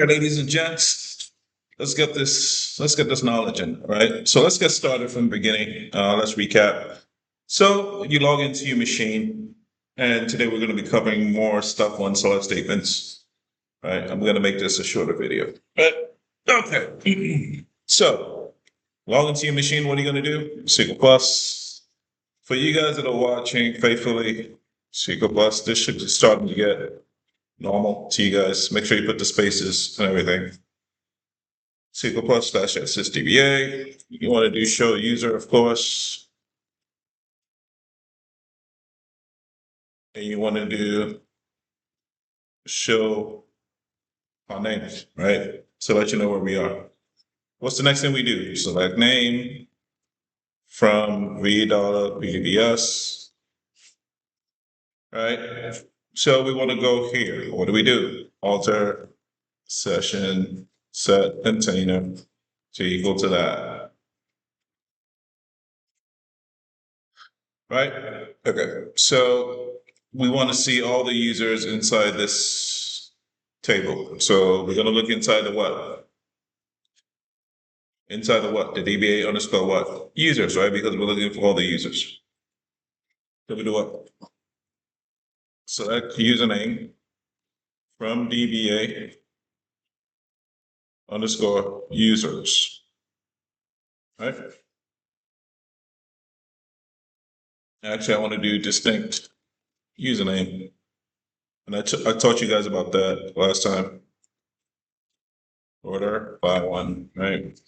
Okay, ladies and gents, let's get this knowledge in, all right? So let's get started from the beginning. Let's recap. So you log into your machine, and today we're going to be covering more stuff on select statements. Right? I'm going to make this a shorter video. But okay. So log into your machine. What are you going to do? SQL Plus. For you guys that are watching faithfully, SQL Plus. This should be starting to get normal to you guys. Make sure you put the spaces and everything. SQL Plus slash SSDBA. You want to do show user, of course. And you want to do show our names, right? So let you know where we are. What's the next thing we do? Select name from $BDBS, right? So we want to go here. What do we do? Alter session set container to equal to that. Right? Okay. So we want to see all the users inside this table. So we're going to look inside the what? Inside the what? The DBA underscore what? Users, right? Because we're looking for all the users. So we do what? Select username from DBA underscore users, right? Actually, I want to do distinct username. And I taught you guys about that last time. Order by one, right?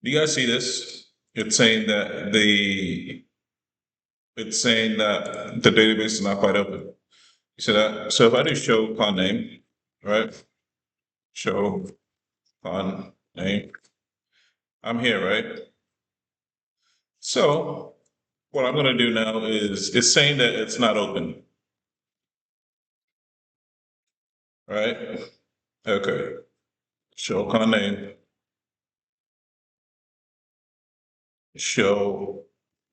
Do you guys see this? It's saying that the database is not quite open. You see that? So if I do show con name, right? Show con name. I'm here, right? So what I'm going to do now is it's saying that it's not open, right? Okay. Show con name. Show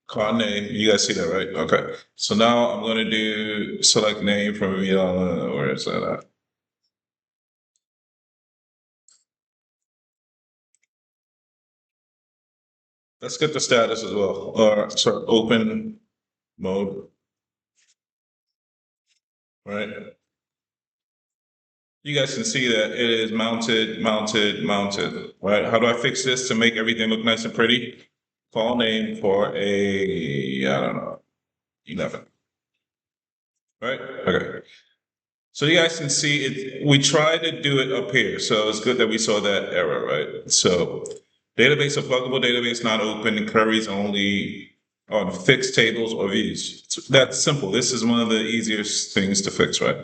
con name. You guys see that, right? Okay. So now I'm going to do select name from where is that at? Let's get the status as well. Or sorry, open mode, right? You guys can see that it is mounted, right? How do I fix this to make everything look nice and pretty? Call name for I don't know, 11, right? Okay. So you guys can see it. We tried to do it up here. So it's good that we saw that error, right? So database or pluggable database not open, queries only on fixed tables or views. That's simple. This is one of the easiest things to fix, right?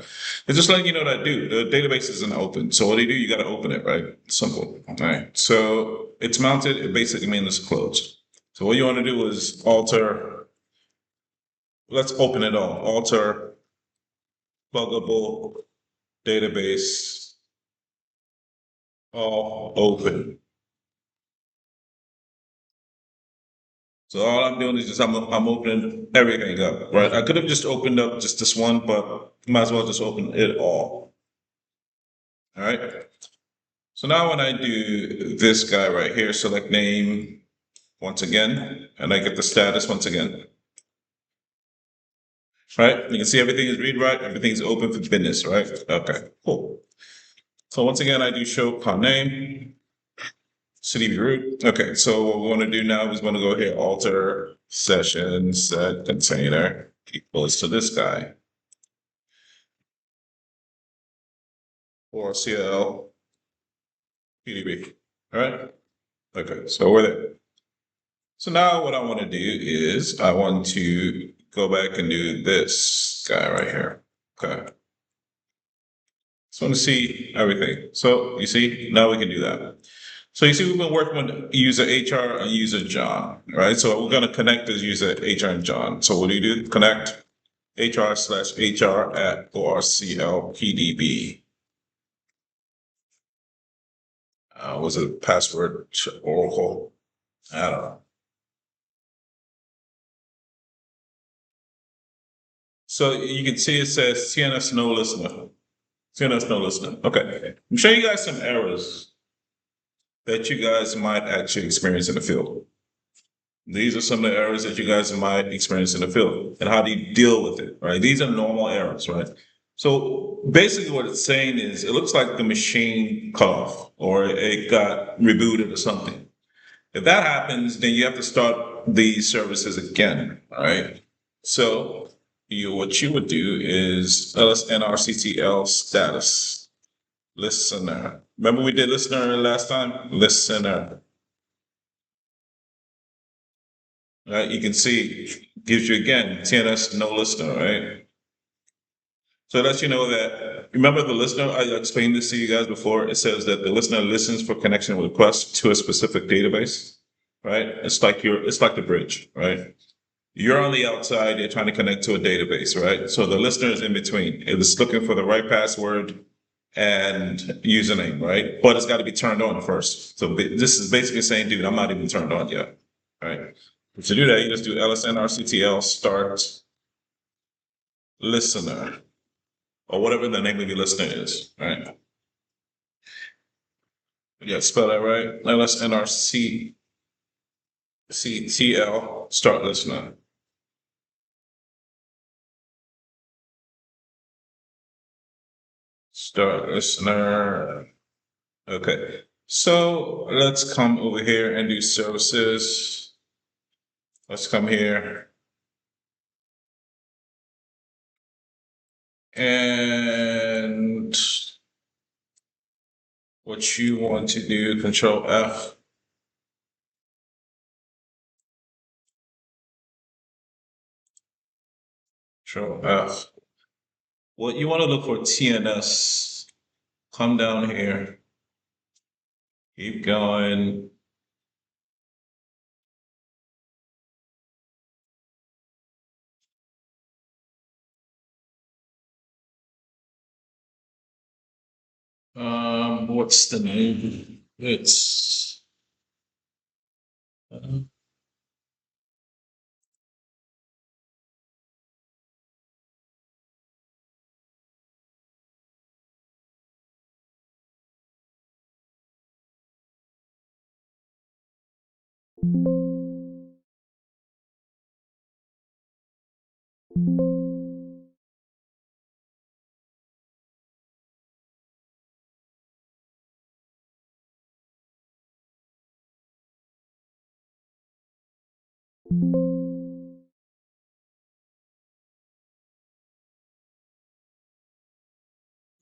It's just letting you know that, dude, the database isn't open. So what do? You got to open it, right? Simple. All right. So it's mounted. It basically means it's closed. So what you want to do is alter. Let's open it all. Alter pluggable database all open. So all I'm doing is just I'm opening everything up, right? I could have just opened up just this one, but might as well just open it all. All right. So now when I do this guy right here, select name once again, and I get the status once again. Right? You can see everything is read write, everything's open for business, right? Okay, cool. So once again, I do show con name, city root. Okay, so what we want to do now is going to go here, alter session set container equals to this guy. Or CL PDB. All right. Okay, so we're there. So now what I want to do is I want to go back and do this guy right here. Okay. So I want to see everything. So you see, now we can do that. So you see, we've been working with user HR and user John, right? So we're going to connect this user HR and John. So what do? Connect HR/HR at ORCL PDB. Was it password Oracle? I don't know. So you can see it says TNS no listener. TNS no listener. Okay. I'm showing you guys some errors that you guys might actually experience in the field. These are some of the errors that you guys might experience in the field, and how do you deal with it, right? These are normal errors, right? So basically what it's saying is it looks like the machine cut off or it got rebooted or something. If that happens, then you have to start these services again, all right? So what you would do is lsnrctl status listener. Remember we did listener last time? Listener. Right, you can see gives you again TNS no listener, right? So it lets you know that remember the listener. I explained this to you guys before. It says that the listener listens for connection requests to a specific database, right? It's like the bridge, right? You're on the outside, you're trying to connect to a database, right? So the listener is in between. It's looking for the right password and username, right? But it's got to be turned on first. So this is basically saying, dude, I'm not even turned on yet, right? To do that, you just do lsnrctl start listener, or whatever the name of your listener is, right? Yeah, spell that right. lsnrctl start listener. Start listener. Okay. So let's come over here and do services. Let's come here. And what you want to do, Control F. Control F. What you want to look for TNS. Come down here. Keep going. What's the name? It's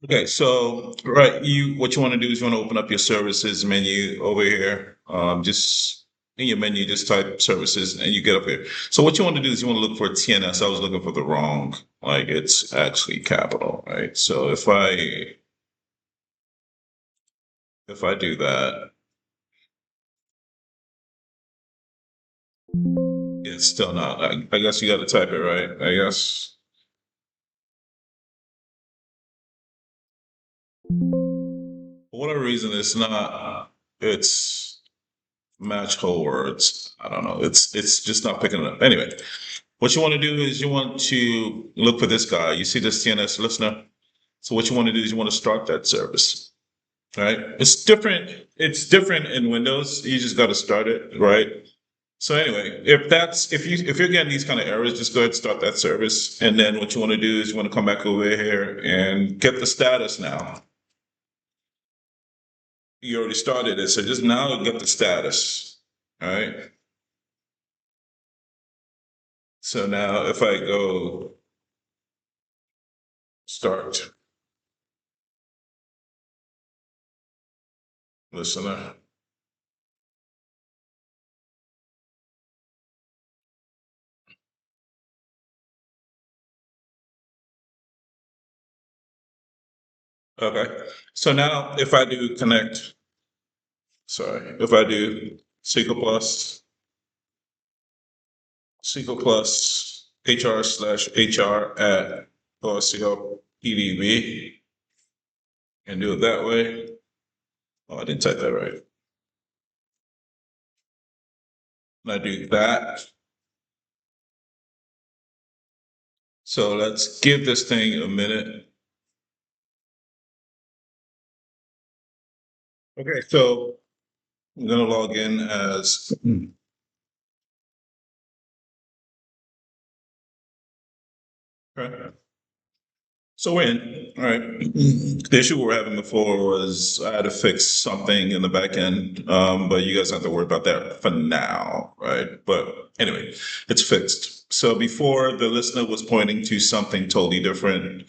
okay. So right, what you want to do is you want to open up your services menu over here. Just in your menu, just type services and you get up here. So what you want to do is you want to look for TNS. I was looking for the wrong, like it's actually capital, right? So if I do that, it's still not. I guess you got to type it right. I guess. For whatever reason, it's not. It's match whole words. I don't know. It's just not picking it up. Anyway, what you want to do is you want to look for this guy. You see this TNS listener. So what you want to do is you want to start that service. Right? It's different. It's different in Windows. You just got to start it, right? So anyway, if you're getting these kind of errors, just go ahead and start that service. And then what you want to do is you want to come back over here and get the status now. You already started it, so just now get the status. All right. So now if I go start listener. Okay. So now if I do connect, if I do SQL plus HR/HR at OSCO PDB and do it that way. Oh, I didn't type that right. And I do that. So let's give this thing a minute. Okay, so I'm gonna log in as okay. So we're in. All right. The issue we were having before was I had to fix something in the back end, but you guys don't have to worry about that for now, right? But anyway, it's fixed. So before the listener was pointing to something totally different,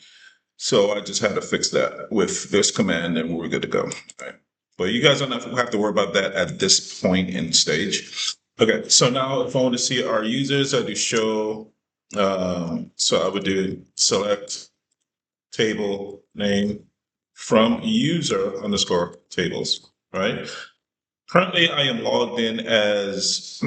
so I just had to fix that with this command, and we're good to go. Right. But you guys don't have to worry about that at this point in stage. Okay. So now, if I want to see our users, I do show. So I would do select table name from user underscore tables, right? Currently, I am logged in as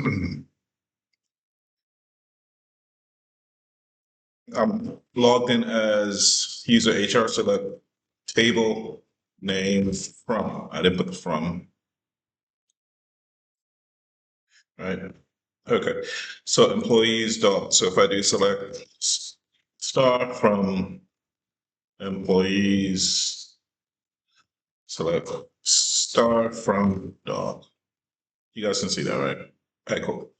I'm logged in as user HR. So that table name from, I didn't put the from, right? Okay. So employees dot. So if I do select star from employees, select star from dog. You guys can see that, right? Okay, cool.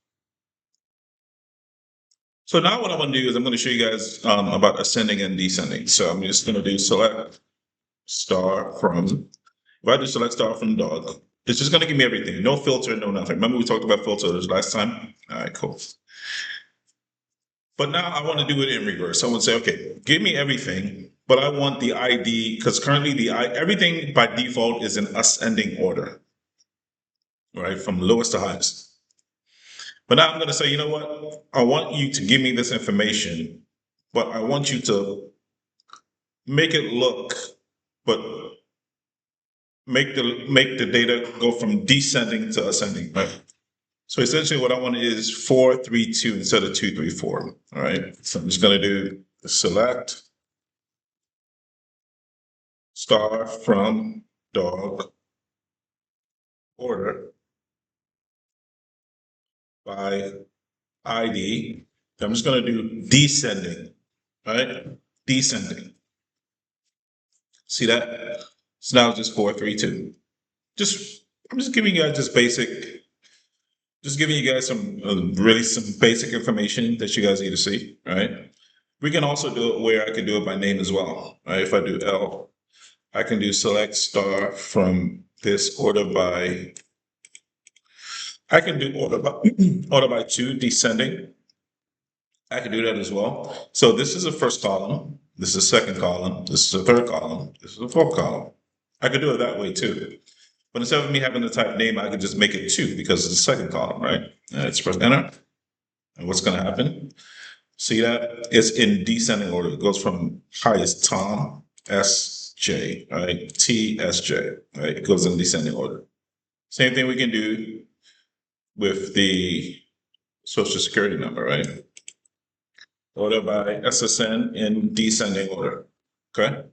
So now what I'm going to do is I'm going to show you guys about ascending and descending. So I'm just going to do select star from, if I do select star from dog, it's just going to give me everything. No filter, no nothing. Remember we talked about filters last time? All right, cool. But now I want to do it in reverse. I would say, okay, give me everything, but I want the ID because currently everything by default is in ascending order, right? From lowest to highest. But now I'm going to say, you know what? I want you to give me this information, but I want you to make it look, but make the data go from descending to ascending, right? So essentially what I want is 432 instead of 234. All right. So I'm just gonna do select star from dog order by ID. I'm just gonna do descending, right? Descending. See that? So now it's just 432. Just I'm just giving you guys just giving you guys some really some basic information that you guys need to see, right? We can also do it where I can do it by name as well, right? If I do L, I can do select star from this order by, I can do order by, order by two descending. I can do that as well. So this is the first column, this is the second column, this is the third column, this is the fourth column. I could do it that way too. But instead of me having to type name, I could just make it two because it's the second column, right? Let's press enter. And what's going to happen? See that? It's in descending order. It goes from highest Tom, S, J, right? T, S, J, right? It goes in descending order. Same thing we can do with the social security number, right? Order by SSN in descending order. Okay.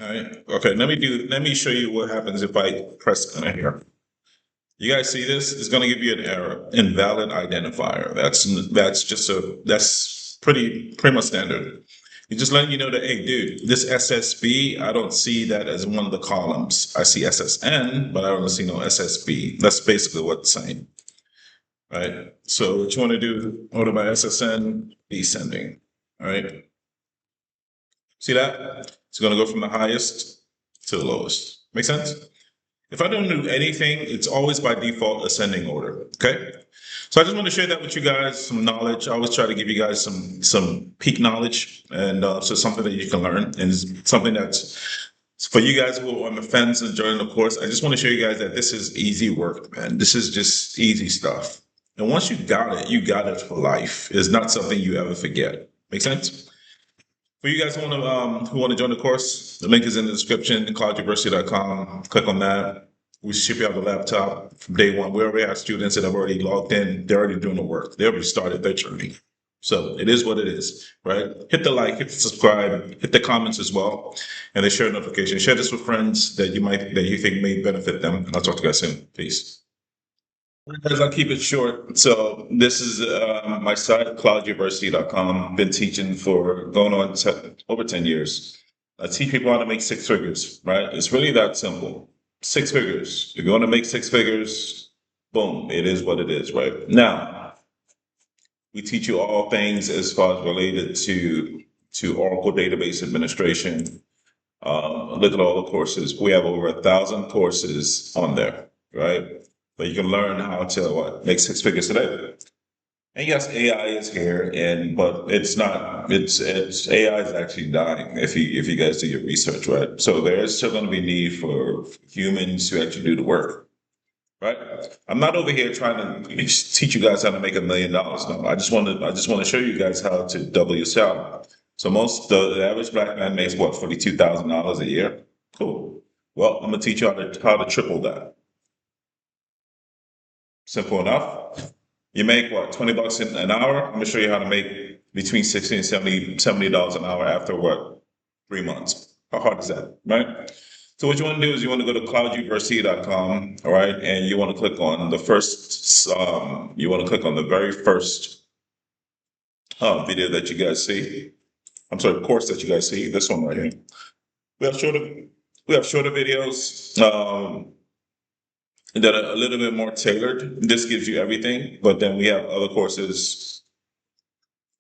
All right. Okay. Let me show you what happens if I press enter here. You guys see this? It's going to give you an error, invalid identifier. That's pretty much standard. You're just letting you know that, hey, dude, this SSB, I don't see that as one of the columns. I see SSN, but I don't see no SSB. That's basically what it's saying, right? So what you want to do, order by SSN, descending, all right? See that? It's going to go from the highest to the lowest. Make sense? If I don't do anything, it's always by default ascending order. Okay. So I just want to share that with you guys, some knowledge. I always try to give you guys some peak knowledge, and so something that you can learn, and something that's for you guys who are on the fence and joining the course. I just want to show you guys that this is easy work, man. This is just easy stuff. And once you got it for life. It's not something you ever forget. Make sense? For you guys who want to join the course, the link is in the description, clouduniversity.com. Click on that. We ship you out the laptop from day one. We already have students that have already logged in. They're already doing the work. They already started their journey. So it is what it is, right? Hit the like, hit the subscribe, hit the comments as well, and the share notification. Share this with friends that you think may benefit them. And I'll talk to you guys soon. Peace. Because I'll keep it short. So this is my site, clouduniversity.com. Been teaching for going on over 10 years. I teach people how to make six figures, right? It's really that simple. Six figures. If you want to make six figures, boom, it is what it is, right? Now, we teach you all things as far as related to Oracle database administration. Look at all the courses. We have over 1,000 courses on there, right? But you can learn how to make six figures today. And yes, AI is here, and but it's not. It's AI is actually dying. If you guys do your research, right? So there's still going to be need for humans to actually do the work, right? I'm not over here trying to teach you guys how to make $1 million. No, I just want to show you guys how to double your salary. So the average black man makes what, $42,000 a year. Cool. Well, I'm gonna teach you how to triple that. Simple enough. You make what, $20 an hour? I'm gonna show you how to make between 60 and $70 an hour after what, 3 months. How hard is that, right? So what you want to do is you want to go to clouduniversity.com, all right, and you want to click on the first. You want to click on the very first video that you guys see. I'm sorry, course that you guys see. This one right here. We have shorter. We have shorter videos that are a little bit more tailored. This gives you everything, but then we have other courses,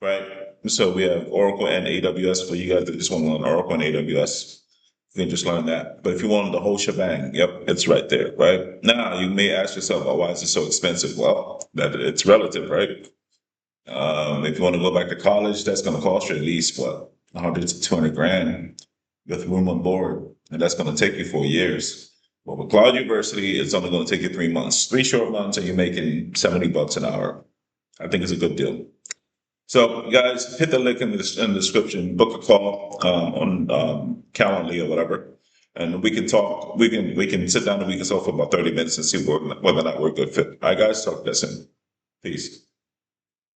right? So we have Oracle and AWS for you guys that just want to learn Oracle and AWS. You can just learn that. But if you want the whole shebang, yep, it's right there, right? Now you may ask yourself, oh, why is it so expensive? Well, that it's relative, right? If you want to go back to college, that's going to cost you at least what, 100 to 200 grand with room on board, and that's going to take you 4 years. But with Cloud University, it's only going to take you 3 months, 3 short months, and you're making $70 an hour. I think it's a good deal. So, guys, hit the link in the description. Book a call on Calendly or whatever, and we can talk. We can sit down and we can talk for about 30 minutes and see whether or not we're a good fit. All right, guys, talk to you soon. Peace.